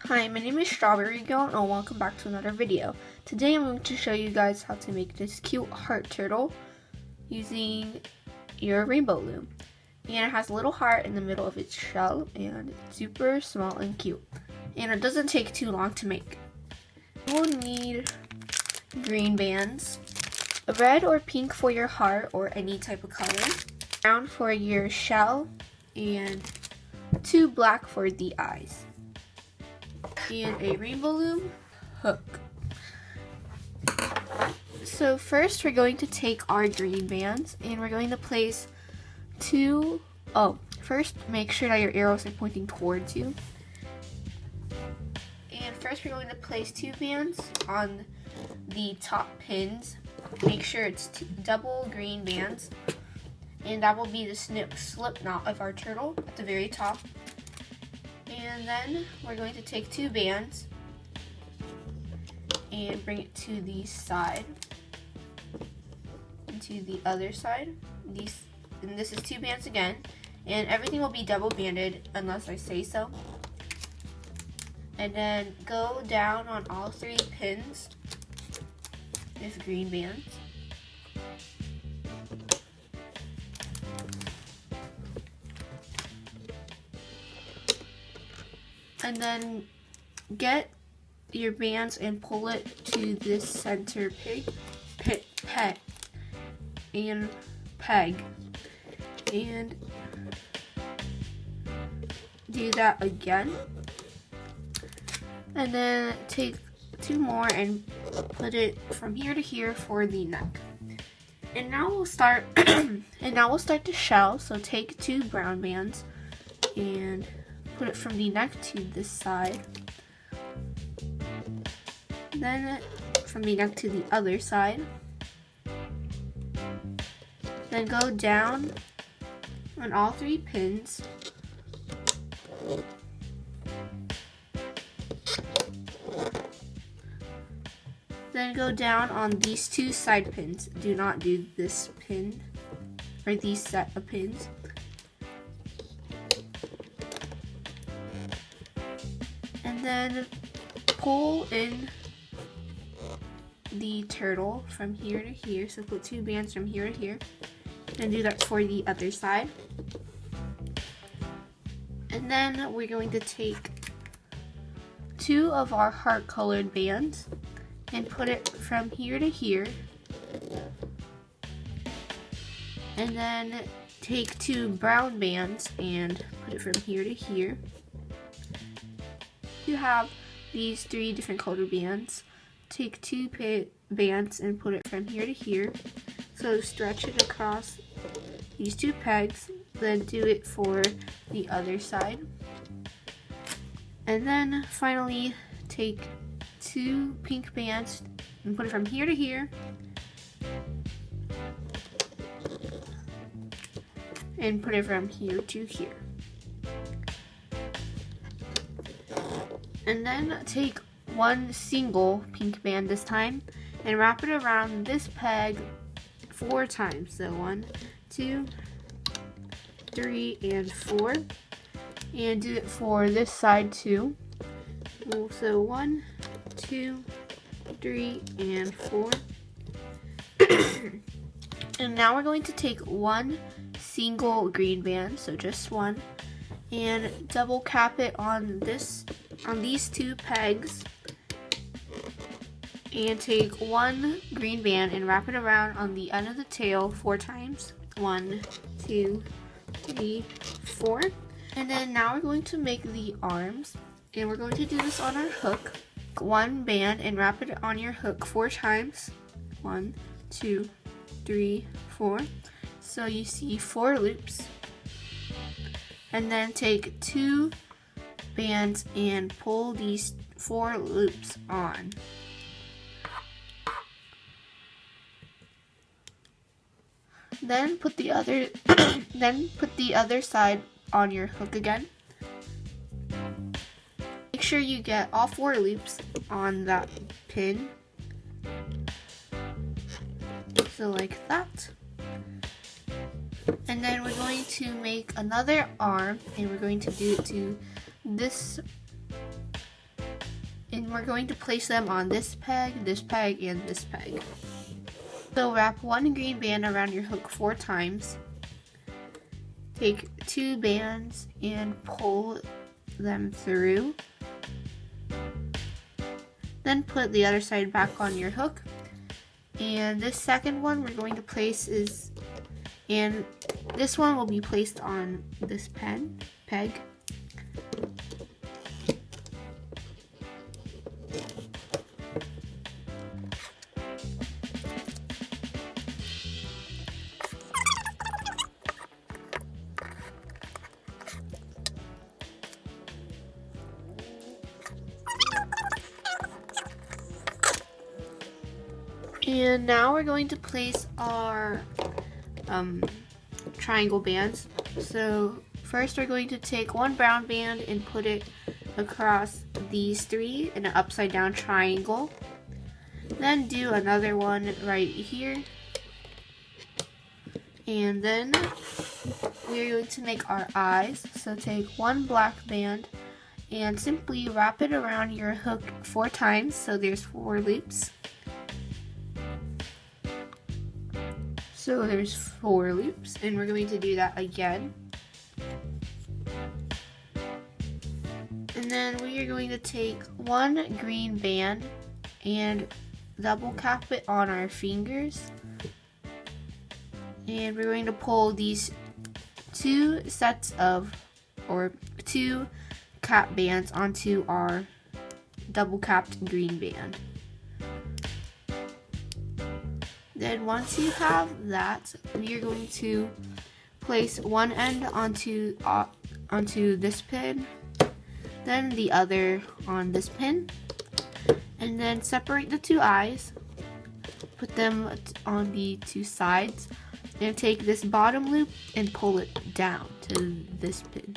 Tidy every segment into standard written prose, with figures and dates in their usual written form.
Hi, my name is StrawberryGirl and welcome back to another video. Today I'm going to show you guys how to make this cute heart turtle using your rainbow loom. And it has a little heart in the middle of its shell and it's super small and cute. And it doesn't take too long to make. You will need green bands, red or pink for your heart or any type of color, brown for your shell, and 2 black for the eyes. And a rainbow loom hook. So first we're going to take our green bands and we're going to place first make sure that your arrows are pointing towards you. And first we're going to place 2 bands on the top pins. Make sure it's double green bands. And that will be the slip knot of our turtle at the very top. And then we're going to take 2 bands and bring it to the side and to the other side. And this is 2 bands again, and everything will be double banded unless I say so. And then go down on all 3 pins with green bands. And then get your bands and pull it to this center peg and do that again. And then take 2 more and put it from here to here for the neck. And now we'll start the shell. So take 2 brown bands and put it from the neck to this side. Then from the neck to the other side. Then go down on all 3 pins. Then go down on these 2 side pins. Do not do this pin or these set of pins. And then pull in the turtle from here to here. So put 2 bands from here to here. And do that for the other side. And then we're going to take 2 of our heart colored bands and put it from here to here. And then take 2 brown bands and put it from here to here. You have these 3 different colored bands. Take 2 bands and put it from here to here. So stretch it across these 2 pegs, then do it for the other side. And then finally take 2 pink bands and put it from here to here. And put it from here to here. And then take 1 single pink band this time and wrap it around this peg 4 times. So 1, 2, 3, and 4. And do it for this side too. So 1, 2, 3, and 4. And now we're going to take 1 single green band, so just 1, and double cap it on these 2 pegs, and take 1 green band and wrap it around on the end of the tail 4 times. 1, 2, 3, 4. And then now we're going to make the arms, and we're going to do this on our hook. 1 band and wrap it on your hook 4 times. 1, 2, 3, 4. So you see 4 loops. And then take 2 bands and pull these 4 loops on. Then put the other side on your hook again. Make sure you get all 4 loops on that pin. So like that. And then we're going to make another arm, and we're going to do it to this And we're going to place them on this peg, and this peg. So wrap one green band around your hook 4 times. Take 2 bands and pull them through. Then put the other side back on your hook. And this second one we're going to place and this one will be placed on this peg. And now we're going to place our triangle bands. So first we're going to take one brown band and put it across these 3 in an upside down triangle. Then do another one right here. And then we're going to make our eyes. So take one black band and simply wrap it around your hook 4 times. So there's 4 loops. So there's 4 loops, and we're going to do that again. And then we are going to take one green band and double cap it on our fingers. And we're going to pull these 2 cap bands onto our double capped green band. Then once you have that, we are going to place one end onto this pin, then the other on this pin, and then separate the 2 eyes, put them on the 2 sides, and take this bottom loop and pull it down to this pin.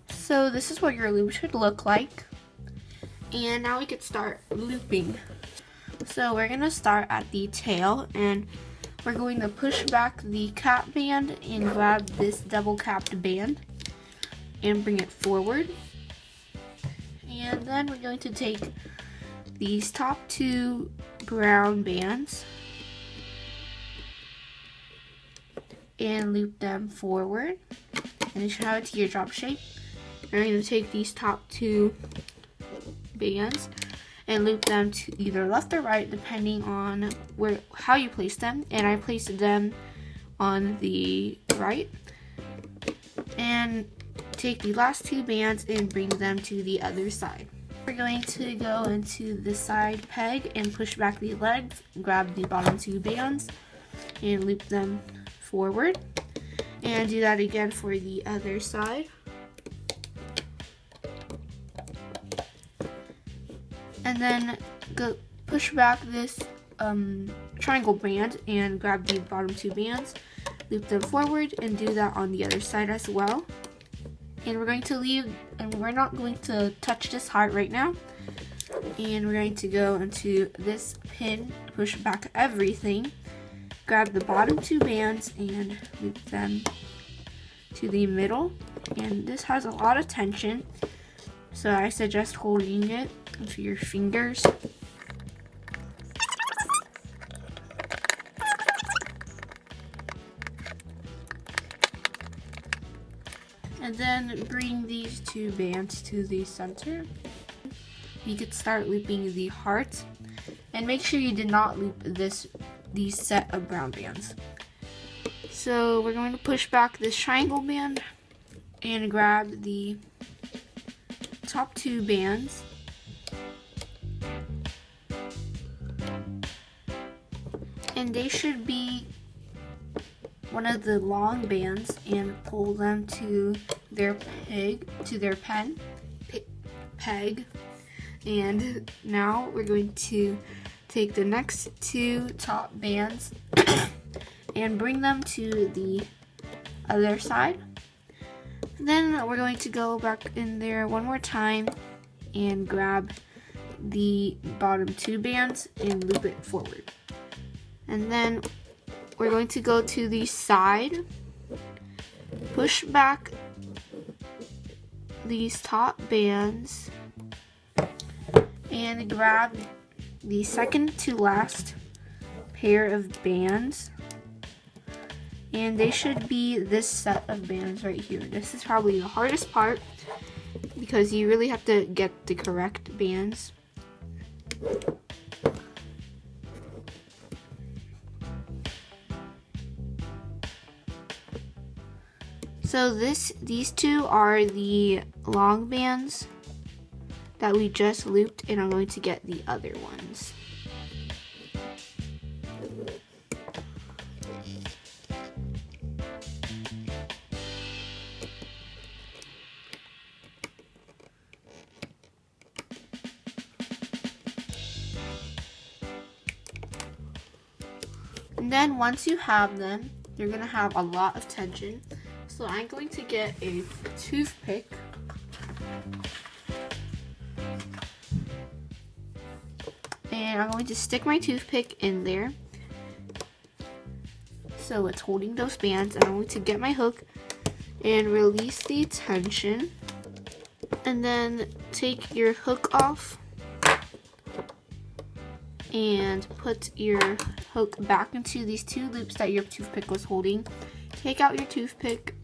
So this is what your loop should look like. And now we can start looping. So we're going to start at the tail, and we're going to push back the cap band and grab this double capped band and bring it forward. And then we're going to take these top 2 brown bands and loop them forward, and you should have a teardrop shape. We're going to take these top 2 bands and loop them to either left or right depending on how you place them, and I placed them on the right. And take the last 2 bands and bring them to the other side. We're going to go into the side peg and push back the legs, grab the bottom 2 bands and loop them forward, and do that again for the other side. And then go push back this triangle band and grab the bottom 2 bands, loop them forward, and do that on the other side as well. And we're going to leave, and we're not going to touch this heart right now. And we're going to go into this pin, push back everything, grab the bottom 2 bands and loop them to the middle. And this has a lot of tension, so I suggest holding it with your fingers. And then bring these 2 bands to the center. You could start looping the heart, and make sure you did not loop these set of brown bands. So we're going to push back this triangle band and grab the top 2 bands. And they should be one of the long bands, and pull them to their peg. And now we're going to take the next 2 top bands and bring them to the other side. Then we're going to go back in there one more time and grab the bottom 2 bands and loop it forward. And then we're going to go to the side, push back these top bands and grab the second to last pair of bands, and they should be this set of bands right here. This is probably the hardest part because you really have to get the correct bands. So these two are the long bands that we just looped, and I'm going to get the other ones. And then once you have them, you're going to have a lot of tension. So I'm going to get a toothpick and I'm going to stick my toothpick in there so it's holding those bands, and I'm going to get my hook and release the tension, and then take your hook off and put your hook back into these two loops that your toothpick was holding. Take out your toothpick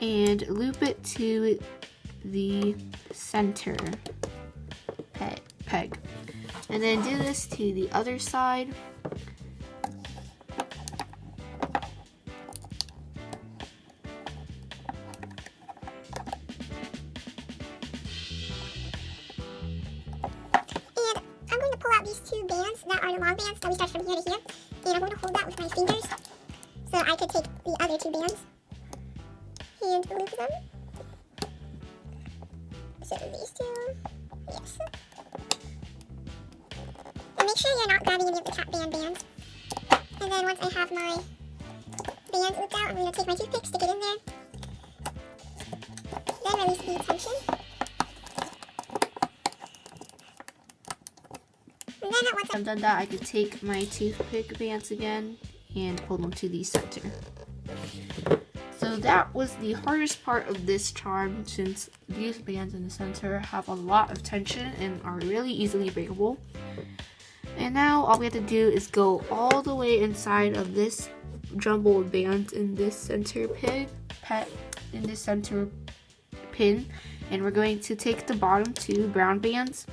and loop it to the center peg. And then do this to the other side. And I'm going to pull out these two bands that are the long bands that we stretched from here to here. And I'm going to hold that with my fingers so I could take the other two bands and loop them. So these two, yes. And make sure you're not grabbing any of the top bands. And then once I have my bands looped out, I'm going to take my toothpick, stick it in there. Then release the tension. And then once I've done that, I could take my toothpick bands again and pull them to the center. So that was the hardest part of this charm, since these bands in the center have a lot of tension and are really easily breakable. And now all we have to do is go all the way inside of this jumbled bands in this center pin, and we're going to take the bottom two brown bands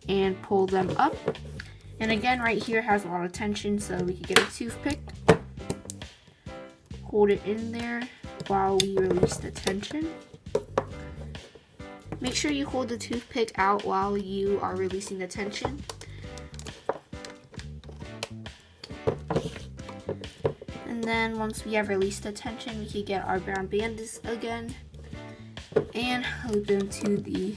and pull them up. And again, right here has a lot of tension, so we can get a toothpick, hold it in there while we release the tension. Make sure you hold the toothpick out while you are releasing the tension. And then once we have released the tension, we can get our brown bands again and loop them to the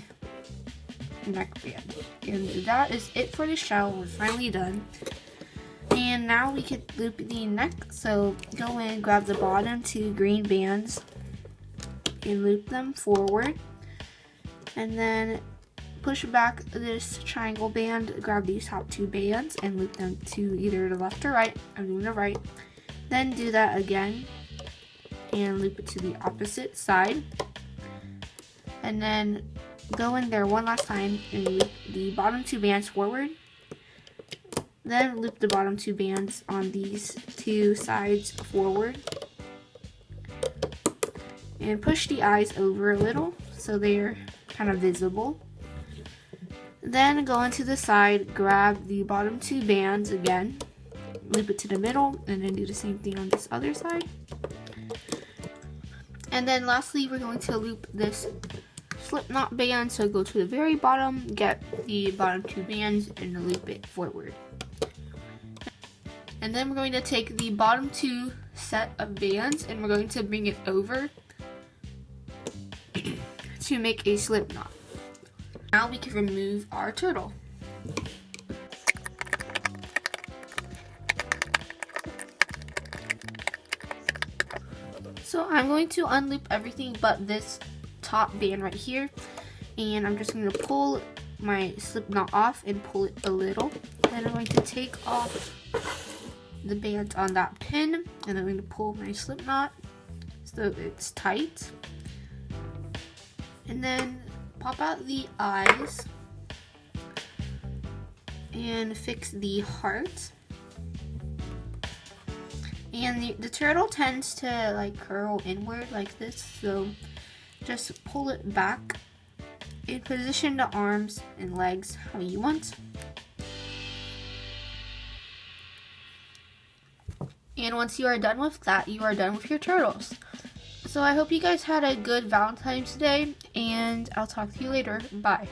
neck band. And that is it for the shell. We're finally done. And now we could loop the neck. So go in, grab the bottom two green bands and loop them forward. And then push back this triangle band, grab these top two bands and loop them to either the left or right. I'm doing the right. Then do that again and loop it to the opposite side. And then go in there one last time and loop the bottom two bands forward. Then loop the bottom two bands on these two sides forward. And push the eyes over a little so they're kind of visible. Then go into the side, grab the bottom two bands again, loop it to the middle, and then do the same thing on this other side. And then lastly, we're going to loop this slip knot band. So go to the very bottom, get the bottom two bands, and loop it forward. And then we're going to take the bottom two set of bands and we're going to bring it over to make a slip knot. Now we can remove our turtle. So I'm going to unloop everything but this top band right here, and I'm just going to pull my slip knot off and pull it a little. Then I'm going to take off the band on that pin, and I'm going to pull my slip knot so it's tight. And then pop out the eyes and fix the heart. And the turtle tends to like curl inward like this, so just pull it back and position the arms and legs how you want. And once you are done with that, you are done with your turtles. So I hope you guys had a good Valentine's Day, and I'll talk to you later. Bye.